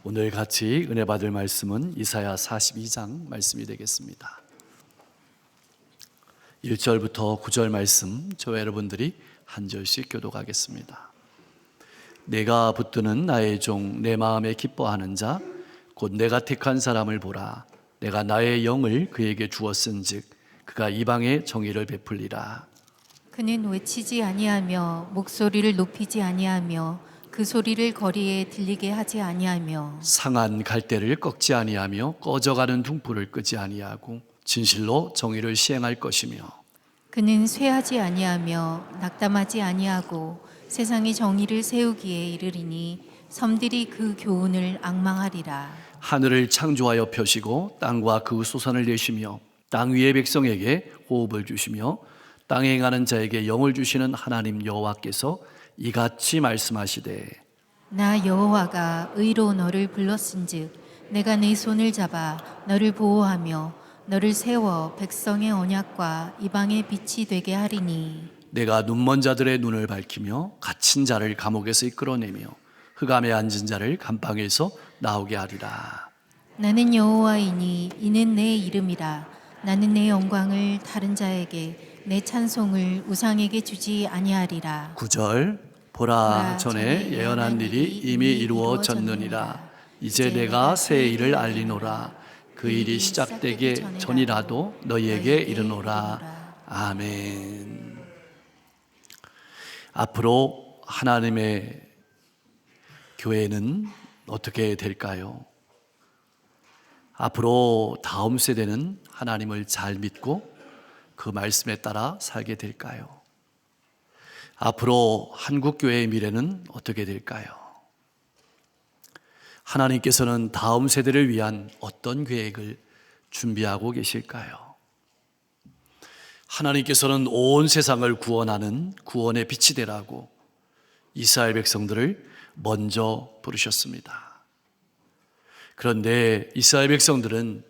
오늘 같이 은혜 받을 말씀은 이사야 42장 말씀이 되겠습니다. 1절부터 9절 말씀 저와 여러분들이 한 절씩 교독하겠습니다. 내가 붙드는 나의 종 내 마음에 기뻐하는 자 곧 내가 택한 사람을 보라. 내가 나의 영을 그에게 주었은즉 그가 이방에 정의를 베풀리라. 그는 외치지 아니하며 목소리를 높이지 아니하며 그 소리를 거리에 들리게 하지 아니하며 상한 갈대를 꺾지 아니하며 꺼져가는 등불을 끄지 아니하고 진실로 정의를 시행할 것이며 그는 쇠하지 아니하며 낙담하지 아니하고 세상의 정의를 세우기에 이르리니 섬들이 그 교훈을 앙망하리라. 하늘을 창조하여 펴시고 땅과 그 소산을 내시며 땅 위의 백성에게 호흡을 주시며 땅에 행하는 자에게 영을 주시는 하나님 여호와께서 이같이 말씀하시되 나 여호와가 의로 너를 불렀은즉 내가 네 손을 잡아 너를 보호하며 너를 세워 백성의 언약과 이방의 빛이 되게 하리니 내가 눈먼 자들의 눈을 밝히며 갇힌 자를 감옥에서 이끌어내며 흑암에 앉은 자를 감방에서 나오게 하리라. 나는 여호와이니 이는 내 이름이라. 나는 내 영광을 다른 자에게 내 찬송을 우상에게 주지 아니하리라. 9절 보라 전에 예언한 일이 이미 이루어졌느니라. 이제 내가 새 일을 알리노라. 그 일이 시작되기 전이라도 너희에게 이르노라. 아멘. 앞으로 하나님의 교회는 어떻게 될까요? 앞으로 다음 세대는 하나님을 잘 믿고 그 말씀에 따라 살게 될까요? 앞으로 한국교회의 미래는 어떻게 될까요? 하나님께서는 다음 세대를 위한 어떤 계획을 준비하고 계실까요? 하나님께서는 온 세상을 구원하는 구원의 빛이 되라고 이스라엘 백성들을 먼저 부르셨습니다. 그런데 이스라엘 백성들은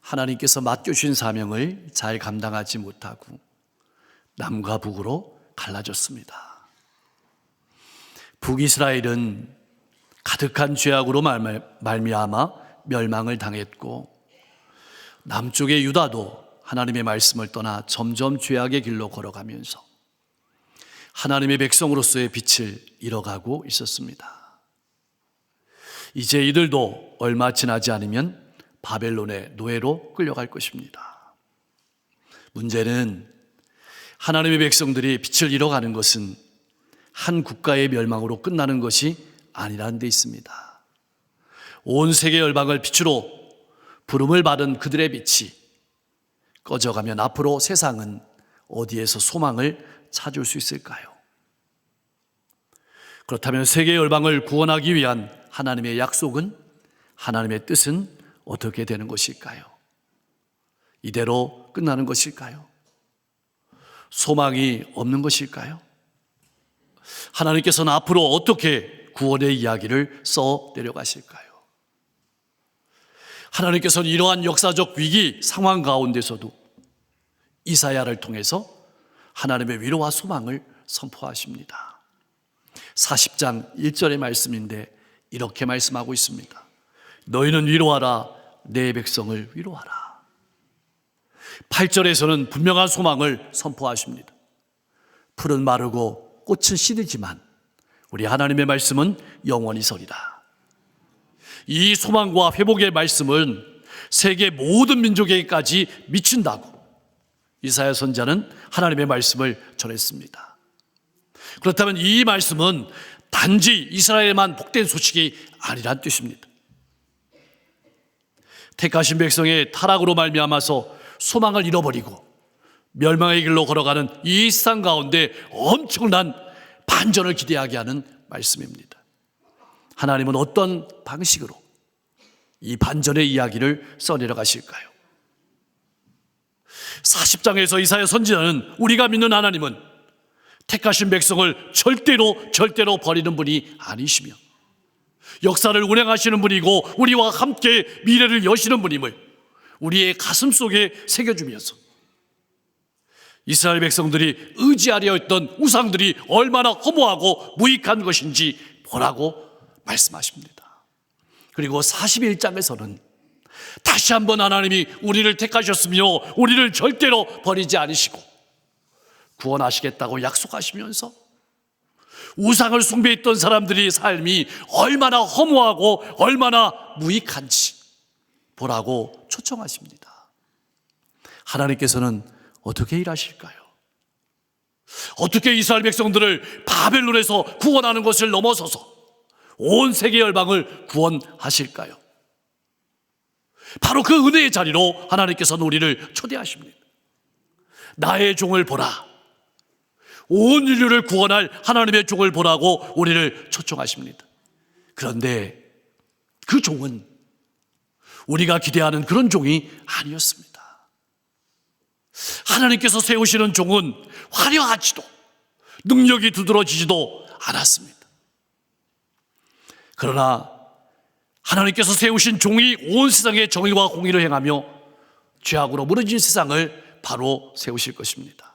하나님께서 맡겨주신 사명을 잘 감당하지 못하고 남과 북으로 갈라졌습니다. 북이스라엘은 가득한 죄악으로 말미암아 멸망을 당했고 남쪽의 유다도 하나님의 말씀을 떠나 점점 죄악의 길로 걸어가면서 하나님의 백성으로서의 빛을 잃어가고 있었습니다. 이제 이들도 얼마 지나지 않으면 바벨론의 노예로 끌려갈 것입니다. 문제는 하나님의 백성들이 빛을 잃어가는 것은 한 국가의 멸망으로 끝나는 것이 아니라는 데 있습니다. 온 세계 열방을 빛으로 부름을 받은 그들의 빛이 꺼져가면 앞으로 세상은 어디에서 소망을 찾을 수 있을까요? 그렇다면 세계 열방을 구원하기 위한 하나님의 약속은, 하나님의 뜻은 어떻게 되는 것일까요? 이대로 끝나는 것일까요? 소망이 없는 것일까요? 하나님께서는 앞으로 어떻게 구원의 이야기를 써 내려가실까요? 하나님께서는 이러한 역사적 위기 상황 가운데서도 이사야를 통해서 하나님의 위로와 소망을 선포하십니다. 40장 1절의 말씀인데 이렇게 말씀하고 있습니다. 너희는 위로하라. 내 백성을 위로하라. 8절에서는 분명한 소망을 선포하십니다. 풀은 마르고 꽃은 시들지만 우리 하나님의 말씀은 영원히 서리라. 이 소망과 회복의 말씀은 세계 모든 민족에게까지 미친다고 이사야 선지자는 하나님의 말씀을 전했습니다. 그렇다면 이 말씀은 단지 이스라엘만 복된 소식이 아니란 뜻입니다. 택하신 백성의 타락으로 말미암아서 소망을 잃어버리고 멸망의 길로 걸어가는 이 세상 가운데 엄청난 반전을 기대하게 하는 말씀입니다. 하나님은 어떤 방식으로 이 반전의 이야기를 써내려가실까요? 40장에서 이사야 선지자는 우리가 믿는 하나님은 택하신 백성을 절대로 버리는 분이 아니시며 역사를 운행하시는 분이고 우리와 함께 미래를 여시는 분임을 우리의 가슴 속에 새겨주면서 이스라엘 백성들이 의지하려 했던 우상들이 얼마나 허무하고 무익한 것인지 보라고 말씀하십니다. 그리고 41장에서는 다시 한번 하나님이 우리를 택하셨으며 우리를 절대로 버리지 않으시고 구원하시겠다고 약속하시면서 우상을 숭배했던 사람들의 삶이 얼마나 허무하고 얼마나 무익한지 보라고 초청하십니다. 하나님께서는 어떻게 일하실까요? 어떻게 이스라엘 백성들을 바벨론에서 구원하는 것을 넘어서서 온 세계 열방을 구원하실까요? 바로 그 은혜의 자리로 하나님께서는 우리를 초대하십니다. 나의 종을 보라. 온 인류를 구원할 하나님의 종을 보라고 우리를 초청하십니다. 그런데 그 종은 우리가 기대하는 그런 종이 아니었습니다. 하나님께서 세우시는 종은 화려하지도 능력이 두드러지지도 않았습니다. 그러나 하나님께서 세우신 종이 온 세상에 정의와 공의를 행하며 죄악으로 무너진 세상을 바로 세우실 것입니다.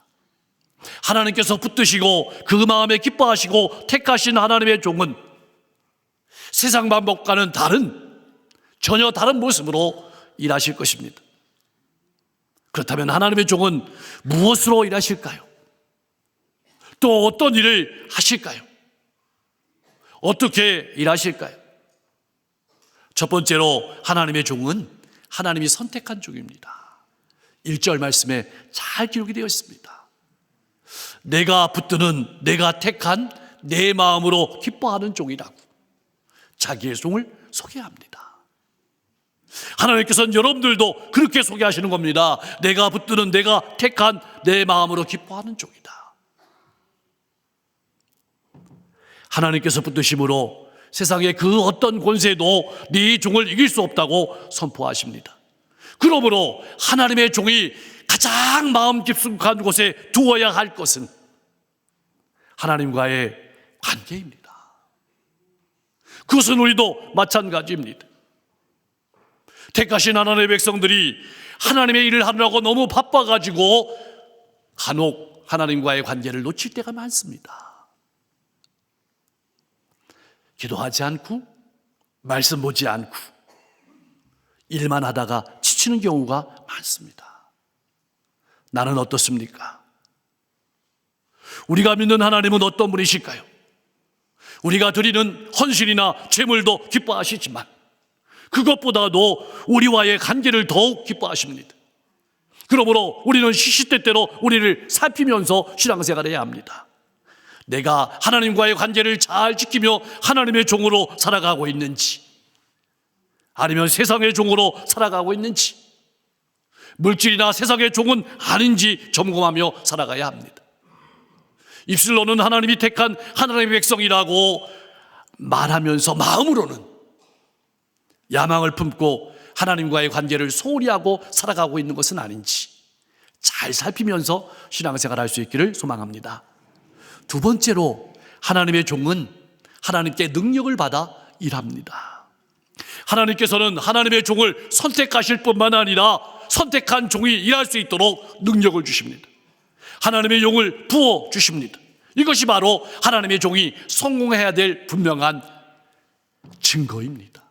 하나님께서 붙드시고 그 마음에 기뻐하시고 택하신 하나님의 종은 세상 방법과는 전혀 다른 모습으로 일하실 것입니다. 그렇다면 하나님의 종은 무엇으로 일하실까요? 또 어떤 일을 하실까요? 어떻게 일하실까요? 첫 번째로 하나님의 종은 하나님이 선택한 종입니다. 1절 말씀에 잘 기록이 되어 있습니다. 내가 붙드는 내가 택한 내 마음으로 기뻐하는 종이라고 자기의 종을 소개합니다. 하나님께서는 여러분들도 그렇게 소개하시는 겁니다. 내가 붙드는 내가 택한 내 마음으로 기뻐하는 종이다. 하나님께서 붙드심으로 세상의 그 어떤 권세도 네 종을 이길 수 없다고 선포하십니다. 그러므로 하나님의 종이 가장 마음 깊숙한 곳에 두어야 할 것은 하나님과의 관계입니다. 그것은 우리도 마찬가지입니다. 택하신 하나님의 백성들이 하나님의 일을 하느라고 너무 바빠가지고 간혹 하나님과의 관계를 놓칠 때가 많습니다. 기도하지 않고 말씀 보지 않고 일만 하다가 지치는 경우가 많습니다. 나는 어떻습니까? 우리가 믿는 하나님은 어떤 분이실까요? 우리가 드리는 헌신이나 제물도 기뻐하시지만 그것보다도 우리와의 관계를 더욱 기뻐하십니다. 그러므로 우리는 시시때때로 우리를 살피면서 신앙생활을 해야 합니다. 내가 하나님과의 관계를 잘 지키며 하나님의 종으로 살아가고 있는지, 아니면 세상의 종으로 살아가고 있는지, 물질이나 세상의 종은 아닌지 점검하며 살아가야 합니다. 입술로는 하나님이 택한 하나님의 백성이라고 말하면서 마음으로는 야망을 품고 하나님과의 관계를 소홀히 하고 살아가고 있는 것은 아닌지 잘 살피면서 신앙생활을 할 수 있기를 소망합니다. 두 번째로 하나님의 종은 하나님께 능력을 받아 일합니다. 하나님께서는 하나님의 종을 선택하실 뿐만 아니라 선택한 종이 일할 수 있도록 능력을 주십니다. 하나님의 용을 부어 주십니다. 이것이 바로 하나님의 종이 성공해야 될 분명한 증거입니다.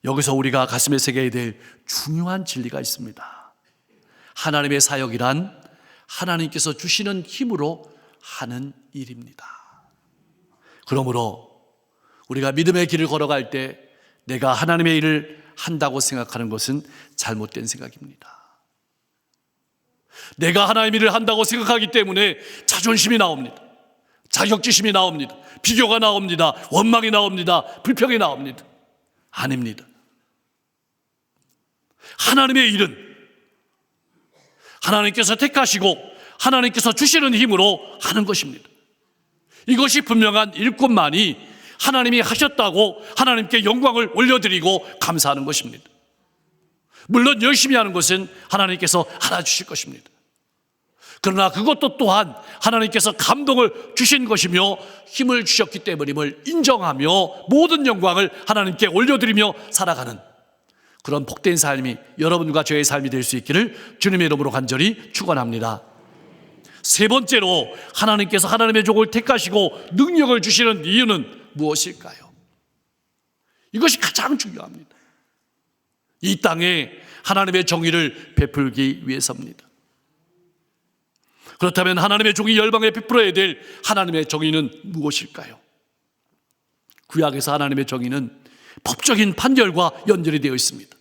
여기서 우리가 가슴에 새겨야 될 중요한 진리가 있습니다. 하나님의 사역이란 하나님께서 주시는 힘으로 하는 일입니다. 그러므로 우리가 믿음의 길을 걸어갈 때 내가 하나님의 일을 한다고 생각하는 것은 잘못된 생각입니다. 내가 하나님의 일을 한다고 생각하기 때문에 자존심이 나옵니다. 자격지심이 나옵니다. 비교가 나옵니다. 원망이 나옵니다. 불평이 나옵니다. 아닙니다. 하나님의 일은 하나님께서 택하시고 하나님께서 주시는 힘으로 하는 것입니다. 이것이 분명한 일꾼만이 하나님이 하셨다고 하나님께 영광을 올려드리고 감사하는 것입니다. 물론 열심히 하는 것은 하나님께서 알아주실 것입니다. 그러나 그것도 또한 하나님께서 감동을 주신 것이며 힘을 주셨기 때문임을 인정하며 모든 영광을 하나님께 올려드리며 살아가는 그런 복된 삶이 여러분과 저의 삶이 될 수 있기를 주님의 이름으로 간절히 축원합니다. 세 번째로 하나님께서 하나님의 종을 택하시고 능력을 주시는 이유는 무엇일까요? 이것이 가장 중요합니다. 이 땅에 하나님의 정의를 베풀기 위해서입니다. 그렇다면 하나님의 종이 열방에 베풀어야 될 하나님의 정의는 무엇일까요? 구약에서 하나님의 정의는 법적인 판결과 연결이 되어 있습니다.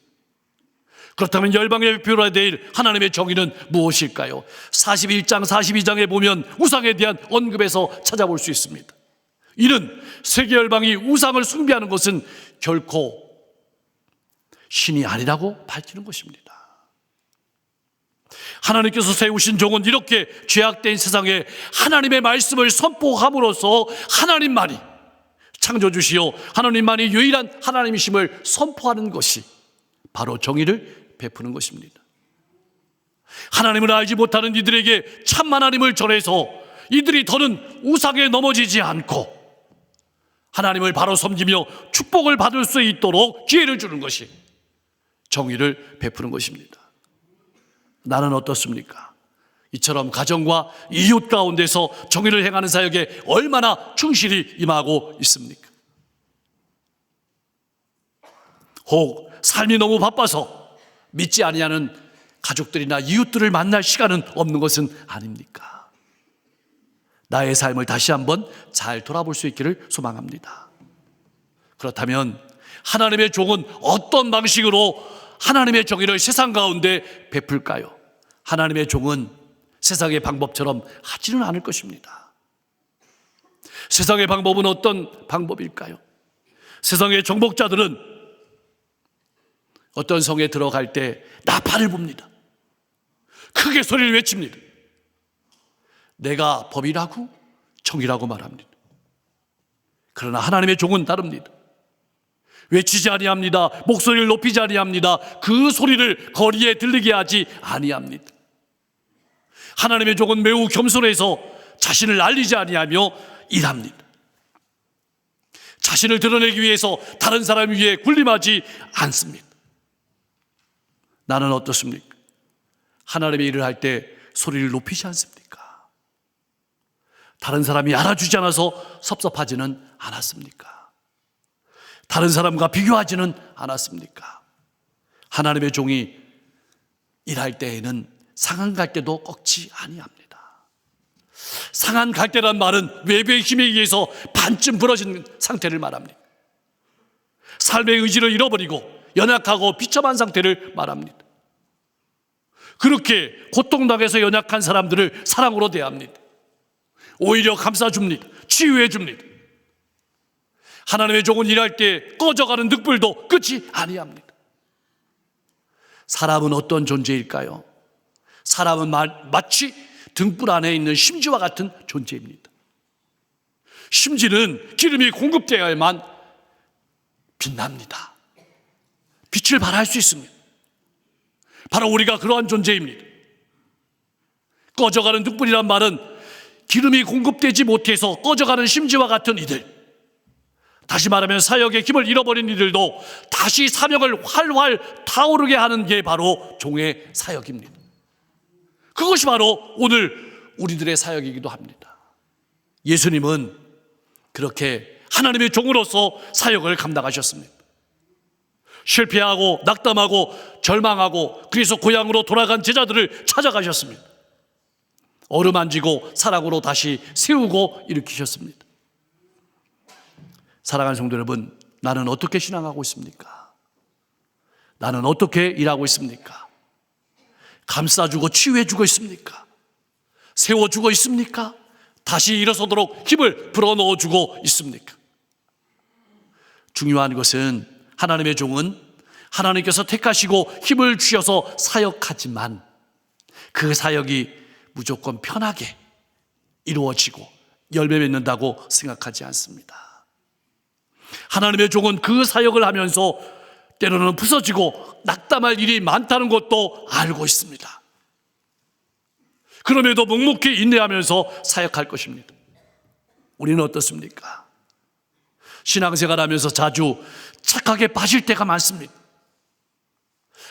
그렇다면 열방에 베풀어야 될 하나님의 정의는 무엇일까요? 41장 42장에 보면 우상에 대한 언급에서 찾아볼 수 있습니다. 이는 세계 열방이 우상을 숭배하는 것은 결코 신이 아니라고 밝히는 것입니다. 하나님께서 세우신 종은 이렇게 죄악된 세상에 하나님의 말씀을 선포함으로써 하나님만이 창조주시요 하나님만이 유일한 하나님이심을 선포하는 것이 바로 정의를 베푸는 것입니다. 하나님을 알지 못하는 이들에게 참 하나님을 전해서 이들이 더는 우상에 넘어지지 않고 하나님을 바로 섬기며 축복을 받을 수 있도록 기회를 주는 것이 정의를 베푸는 것입니다. 나는 어떻습니까? 이처럼 가정과 이웃 가운데서 정의를 행하는 사역에 얼마나 충실히 임하고 있습니까? 혹 삶이 너무 바빠서 믿지 아니하는 가족들이나 이웃들을 만날 시간은 없는 것은 아닙니까? 나의 삶을 다시 한번 잘 돌아볼 수 있기를 소망합니다. 그렇다면 하나님의 종은 어떤 방식으로 하나님의 정의를 세상 가운데 베풀까요? 하나님의 종은 세상의 방법처럼 하지는 않을 것입니다. 세상의 방법은 어떤 방법일까요? 세상의 정복자들은 어떤 성에 들어갈 때 나팔을 붑니다. 크게 소리를 외칩니다. 내가 법이라고 정의라고 말합니다. 그러나 하나님의 종은 다릅니다. 외치지 아니합니다. 목소리를 높이지 아니합니다. 그 소리를 거리에 들리게 하지 아니합니다. 하나님의 종은 매우 겸손해서 자신을 알리지 아니하며 일합니다. 자신을 드러내기 위해서 다른 사람 위에 군림하지 않습니다. 나는 어떻습니까? 하나님의 일을 할 때 소리를 높이지 않습니까? 다른 사람이 알아주지 않아서 섭섭하지는 않았습니까? 다른 사람과 비교하지는 않았습니까? 하나님의 종이 일할 때에는 상한 갈대도 꺾지 아니합니다. 상한 갈대란 말은 외부의 힘에 의해서 반쯤 부러진 상태를 말합니다. 삶의 의지를 잃어버리고 연약하고 비참한 상태를 말합니다. 그렇게 고통당해서 연약한 사람들을 사랑으로 대합니다. 오히려 감싸줍니다. 치유해줍니다. 하나님의 종은 일할 때 꺼져가는 늑불도 끝이 아니합니다. 사람은 어떤 존재일까요? 사람은 마치 등불 안에 있는 심지와 같은 존재입니다. 심지는 기름이 공급되어야만 빛납니다. 빛을 발할 수 있습니다. 바로 우리가 그러한 존재입니다. 꺼져가는 늑불이란 말은 기름이 공급되지 못해서 꺼져가는 심지와 같은 이들, 다시 말하면 사역의 힘을 잃어버린 이들도 다시 사명을 활활 타오르게 하는 게 바로 종의 사역입니다. 그것이 바로 오늘 우리들의 사역이기도 합니다. 예수님은 그렇게 하나님의 종으로서 사역을 감당하셨습니다. 실패하고 낙담하고 절망하고 그래서 고향으로 돌아간 제자들을 찾아가셨습니다. 어루만지고 사랑으로 다시 세우고 일으키셨습니다. 사랑하는 성도 여러분, 나는 어떻게 신앙하고 있습니까? 나는 어떻게 일하고 있습니까? 감싸주고 치유해주고 있습니까? 세워주고 있습니까? 다시 일어서도록 힘을 불어넣어주고 있습니까? 중요한 것은 하나님의 종은 하나님께서 택하시고 힘을 주셔서 사역하지만 그 사역이 무조건 편하게 이루어지고 열매 맺는다고 생각하지 않습니다. 하나님의 종은 그 사역을 하면서 때로는 부서지고 낙담할 일이 많다는 것도 알고 있습니다. 그럼에도 묵묵히 인내하면서 사역할 것입니다. 우리는 어떻습니까? 신앙생활 하면서 자주 착하게 빠질 때가 많습니다.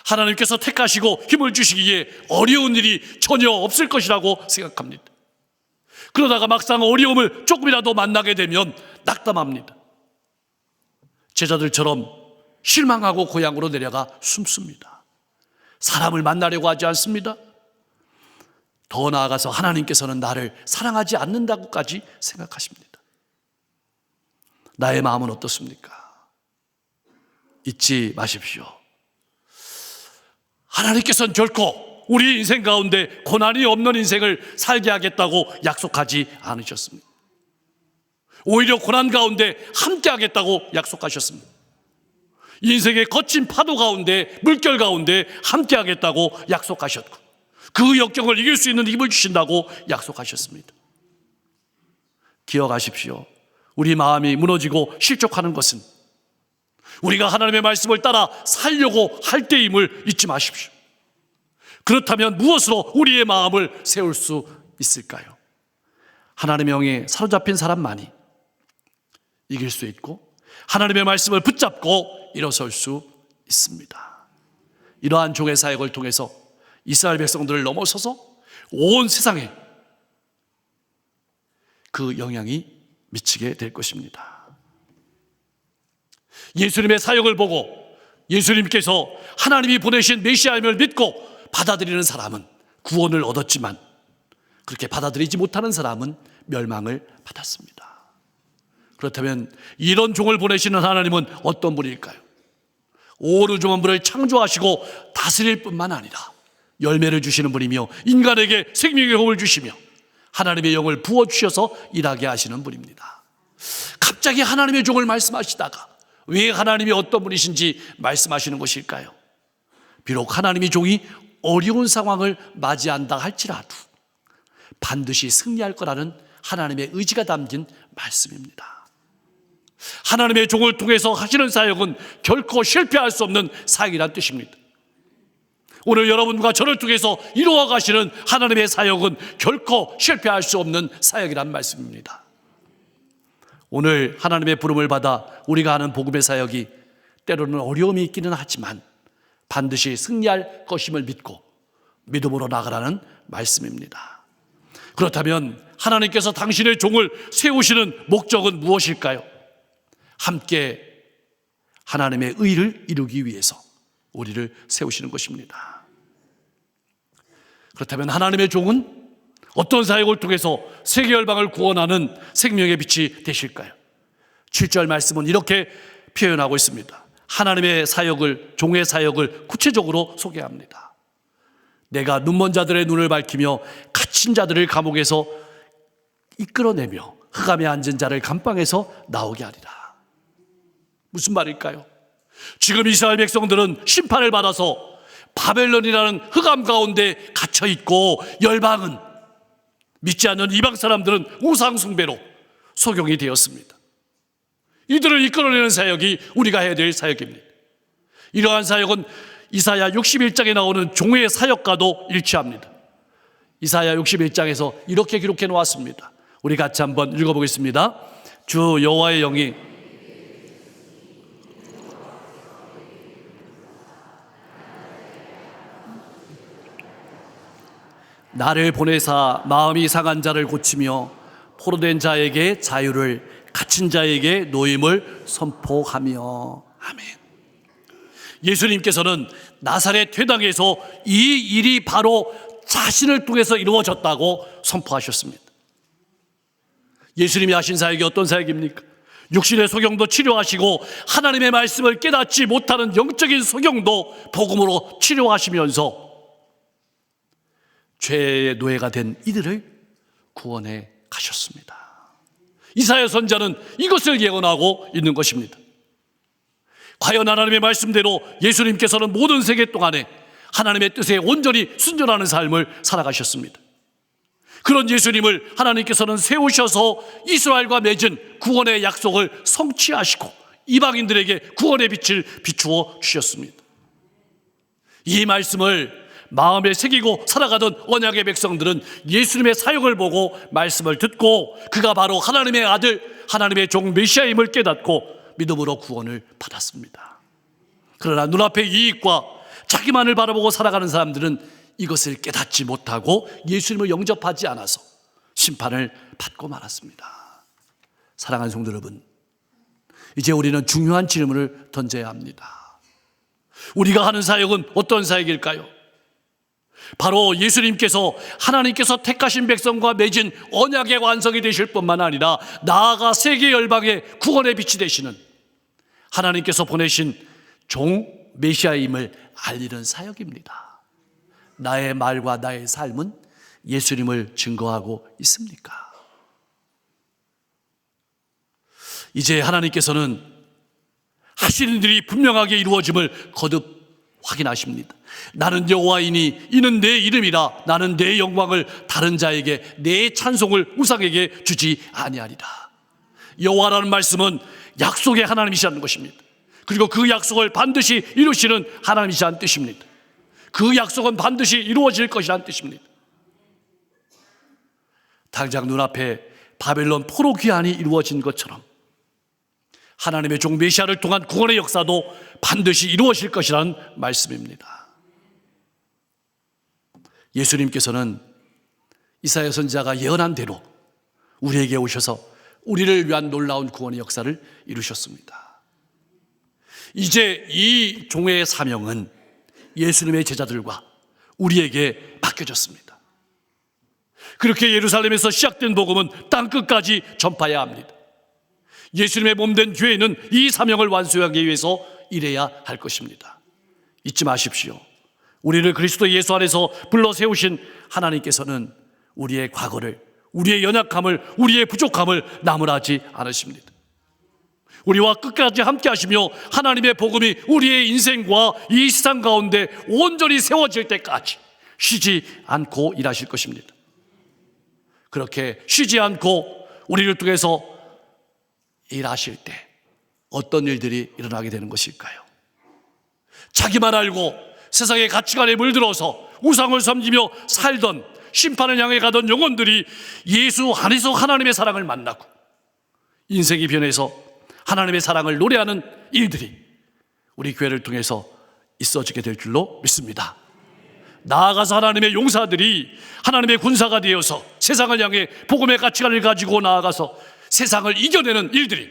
하나님께서 택하시고 힘을 주시기에 어려운 일이 전혀 없을 것이라고 생각합니다. 그러다가 막상 어려움을 조금이라도 만나게 되면 낙담합니다. 제자들처럼 실망하고 고향으로 내려가 숨습니다. 사람을 만나려고 하지 않습니다. 더 나아가서 하나님께서는 나를 사랑하지 않는다고까지 생각하십니다. 나의 마음은 어떻습니까? 잊지 마십시오. 하나님께서는 결코 우리 인생 가운데 고난이 없는 인생을 살게 하겠다고 약속하지 않으셨습니다. 오히려 고난 가운데 함께 하겠다고 약속하셨습니다. 인생의 거친 파도 가운데, 물결 가운데 함께 하겠다고 약속하셨고, 그 역경을 이길 수 있는 힘을 주신다고 약속하셨습니다. 기억하십시오. 우리 마음이 무너지고 실족하는 것은 우리가 하나님의 말씀을 따라 살려고 할 때임을 잊지 마십시오. 그렇다면 무엇으로 우리의 마음을 세울 수 있을까요? 하나님의 영에 사로잡힌 사람만이 이길 수 있고 하나님의 말씀을 붙잡고 일어설 수 있습니다. 이러한 종의 사역을 통해서 이스라엘 백성들을 넘어서서 온 세상에 그 영향이 미치게 될 것입니다. 예수님의 사역을 보고 예수님께서 하나님이 보내신 메시아임을 믿고 받아들이는 사람은 구원을 얻었지만 그렇게 받아들이지 못하는 사람은 멸망을 받았습니다. 그렇다면 이런 종을 보내시는 하나님은 어떤 분일까요? 온 우주 만물을 창조하시고 다스릴 뿐만 아니라 열매를 주시는 분이며 인간에게 생명의 호흡을 주시며 하나님의 영을 부어주셔서 일하게 하시는 분입니다. 갑자기 하나님의 종을 말씀하시다가 왜 하나님이 어떤 분이신지 말씀하시는 것일까요? 비록 하나님의 종이 어려운 상황을 맞이한다 할지라도 반드시 승리할 거라는 하나님의 의지가 담긴 말씀입니다. 하나님의 종을 통해서 하시는 사역은 결코 실패할 수 없는 사역이란 뜻입니다. 오늘 여러분과 저를 통해서 이루어 가시는 하나님의 사역은 결코 실패할 수 없는 사역이란 말씀입니다. 오늘 하나님의 부름을 받아 우리가 하는 복음의 사역이 때로는 어려움이 있기는 하지만 반드시 승리할 것임을 믿고 믿음으로 나가라는 말씀입니다. 그렇다면 하나님께서 당신의 종을 세우시는 목적은 무엇일까요? 함께 하나님의 의를 이루기 위해서 우리를 세우시는 것입니다. 그렇다면 하나님의 종은 어떤 사역을 통해서 세계 열방을 구원하는 생명의 빛이 되실까요? 7절 말씀은 이렇게 표현하고 있습니다. 하나님의 사역을, 종의 사역을 구체적으로 소개합니다. 내가 눈먼 자들의 눈을 밝히며 갇힌 자들을 감옥에서 이끌어내며 흑암에 앉은 자를 감방에서 나오게 하리라. 무슨 말일까요? 지금 이스라엘 백성들은 심판을 받아서 바벨론이라는 흑암 가운데 갇혀 있고 열방은 믿지 않는 이방 사람들은 우상 숭배로 소경이 되었습니다. 이들을 이끌어내는 사역이 우리가 해야 될 사역입니다. 이러한 사역은 이사야 61장에 나오는 종의 사역과도 일치합니다. 이사야 61장에서 이렇게 기록해 놓았습니다. 우리 같이 한번 읽어보겠습니다. 주 여호와의 영이 나를 보내사 마음이 상한 자를 고치며 포로된 자에게 자유를, 갇힌 자에게 노임을 선포하며. 아멘. 예수님께서는 나사렛 회당에서 이 일이 바로 자신을 통해서 이루어졌다고 선포하셨습니다. 예수님이 하신 사역이 어떤 사역입니까? 육신의 소경도 치료하시고 하나님의 말씀을 깨닫지 못하는 영적인 소경도 복음으로 치료하시면서 죄의 노예가 된 이들을 구원해 가셨습니다. 이사야 선지자는 이것을 예언하고 있는 것입니다. 과연 하나님의 말씀대로 예수님께서는 모든 세계 동안에 하나님의 뜻에 온전히 순종하는 삶을 살아가셨습니다. 그런 예수님을 하나님께서는 세우셔서 이스라엘과 맺은 구원의 약속을 성취하시고 이방인들에게 구원의 빛을 비추어 주셨습니다. 이 말씀을 마음에 새기고 살아가던 언약의 백성들은 예수님의 사역을 보고 말씀을 듣고 그가 바로 하나님의 아들, 하나님의 종 메시아임을 깨닫고 믿음으로 구원을 받았습니다. 그러나 눈앞의 이익과 자기만을 바라보고 살아가는 사람들은 이것을 깨닫지 못하고 예수님을 영접하지 않아서 심판을 받고 말았습니다. 사랑하는 성도 여러분, 이제 우리는 중요한 질문을 던져야 합니다. 우리가 하는 사역은 어떤 사역일까요? 바로 예수님께서 하나님께서 택하신 백성과 맺은 언약의 완성이 되실 뿐만 아니라 나아가 세계 열방의 구원의 빛이 되시는 하나님께서 보내신 종 메시아임을 알리는 사역입니다. 나의 말과 나의 삶은 예수님을 증거하고 있습니까? 이제 하나님께서는 하시는 일이 분명하게 이루어짐을 거듭 확인하십니다. 나는 여호와이니 이는 내 이름이라. 나는 내 영광을 다른 자에게, 내 찬송을 우상에게 주지 아니하리라. 여호와라는 말씀은 약속의 하나님이시라는 것입니다. 그리고 그 약속을 반드시 이루시는 하나님이시라는 뜻입니다. 그 약속은 반드시 이루어질 것이라는 뜻입니다. 당장 눈앞에 바벨론 포로 귀환이 이루어진 것처럼 하나님의 종 메시아를 통한 구원의 역사도 반드시 이루어질 것이라는 말씀입니다. 예수님께서는 이사야 선지자가 예언한 대로 우리에게 오셔서 우리를 위한 놀라운 구원의 역사를 이루셨습니다. 이제 이 종의 사명은 예수님의 제자들과 우리에게 맡겨졌습니다. 그렇게 예루살렘에서 시작된 복음은 땅끝까지 전파해야 합니다. 예수님의 몸된 교회는 이 사명을 완수하기 위해서 일해야 할 것입니다. 잊지 마십시오. 우리를 그리스도 예수 안에서 불러 세우신 하나님께서는 우리의 과거를, 우리의 연약함을, 우리의 부족함을 나무라지 않으십니다. 우리와 끝까지 함께 하시며 하나님의 복음이 우리의 인생과 이 세상 가운데 온전히 세워질 때까지 쉬지 않고 일하실 것입니다. 그렇게 쉬지 않고 우리를 통해서 일하실 때 어떤 일들이 일어나게 되는 것일까요? 자기만 알고 세상의 가치관에 물들어서 우상을 섬기며 살던, 심판을 향해 가던 영혼들이 예수 안에서 하나님의 사랑을 만나고 인생이 변해서 하나님의 사랑을 노래하는 일들이 우리 교회를 통해서 있어지게 될 줄로 믿습니다. 나아가서 하나님의 용사들이 하나님의 군사가 되어서 세상을 향해 복음의 가치관을 가지고 나아가서 세상을 이겨내는 일들이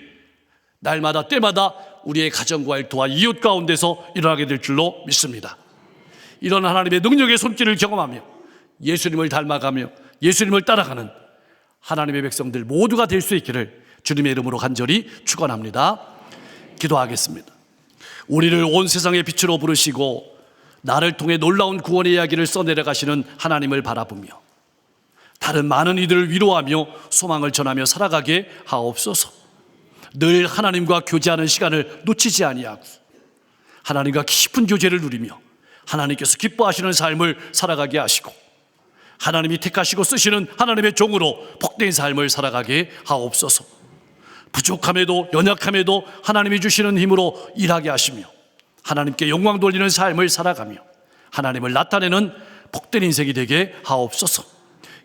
날마다 때마다 우리의 가정과 일터와 이웃 가운데서 일어나게 될 줄로 믿습니다. 이런 하나님의 능력의 손길을 경험하며 예수님을 닮아가며 예수님을 따라가는 하나님의 백성들 모두가 될 수 있기를 주님의 이름으로 간절히 축원합니다. 기도하겠습니다. 우리를 온 세상의 빛으로 부르시고 나를 통해 놀라운 구원의 이야기를 써내려 가시는 하나님을 바라보며 다른 많은 이들을 위로하며 소망을 전하며 살아가게 하옵소서. 늘 하나님과 교제하는 시간을 놓치지 아니하고 하나님과 깊은 교제를 누리며 하나님께서 기뻐하시는 삶을 살아가게 하시고 하나님이 택하시고 쓰시는 하나님의 종으로 복된 삶을 살아가게 하옵소서. 부족함에도 연약함에도 하나님이 주시는 힘으로 일하게 하시며 하나님께 영광 돌리는 삶을 살아가며 하나님을 나타내는 복된 인생이 되게 하옵소서.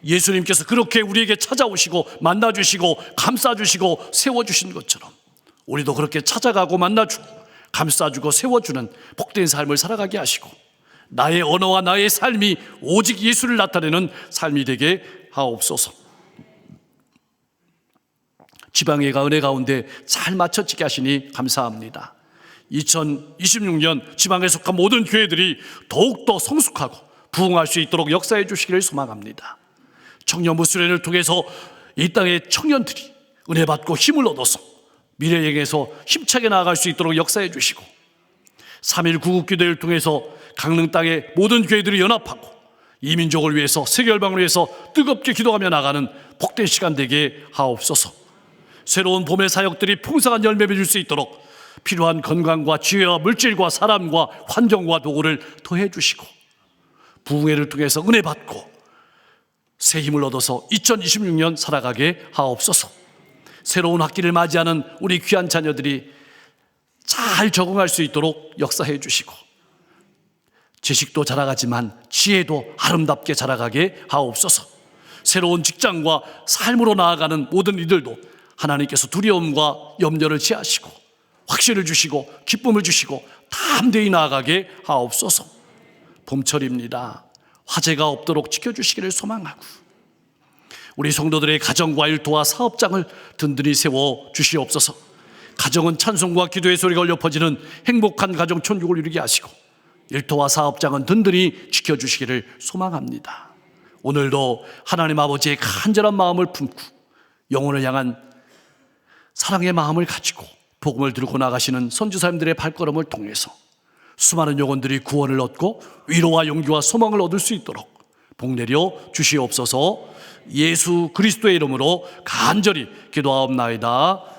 예수님께서 그렇게 우리에게 찾아오시고 만나주시고 감싸주시고 세워주신 것처럼 우리도 그렇게 찾아가고 만나주고 감싸주고 세워주는 복된 삶을 살아가게 하시고 나의 언어와 나의 삶이 오직 예수를 나타내는 삶이 되게 하옵소서. 지방회가 은혜 가운데 잘 맞춰지게 하시니 감사합니다. 2026년 지방에 속한 모든 교회들이 더욱더 성숙하고 부흥할 수 있도록 역사해 주시기를 소망합니다. 청년부 수련을 통해서 이 땅의 청년들이 은혜 받고 힘을 얻어서 미래에 향해서 힘차게 나아갈 수 있도록 역사해 주시고 3.1 구국기도회를 통해서 강릉 땅의 모든 교회들이 연합하고 이 민족을 위해서 세계 열방을 위해서 뜨겁게 기도하며 나가는 복된 시간 되게 하옵소서. 새로운 봄의 사역들이 풍성한 열매 맺을 수 있도록 필요한 건강과 지혜와 물질과 사람과 환경과 도구를 더해 주시고 부흥회를 통해서 은혜 받고 새 힘을 얻어서 2026년 살아가게 하옵소서. 새로운 학기를 맞이하는 우리 귀한 자녀들이 잘 적응할 수 있도록 역사해 주시고 지식도 자라가지만 지혜도 아름답게 자라가게 하옵소서. 새로운 직장과 삶으로 나아가는 모든 이들도 하나님께서 두려움과 염려를 제하시고 확신을 주시고 기쁨을 주시고 담대히 나아가게 하옵소서. 봄철입니다. 화재가 없도록 지켜주시기를 소망하고 우리 성도들의 가정과 일터와 사업장을 든든히 세워 주시옵소서. 가정은 찬송과 기도의 소리가 울려 퍼지는 행복한 가정 천국을 이루게 하시고 일터와 사업장은 든든히 지켜주시기를 소망합니다. 오늘도 하나님 아버지의 간절한 마음을 품고 영혼을 향한 사랑의 마음을 가지고 복음을 들고 나가시는 선지자님들의 발걸음을 통해서 수많은 영혼들이 구원을 얻고 위로와 용기와 소망을 얻을 수 있도록 복내려 주시옵소서. 예수 그리스도의 이름으로 간절히 기도하옵나이다.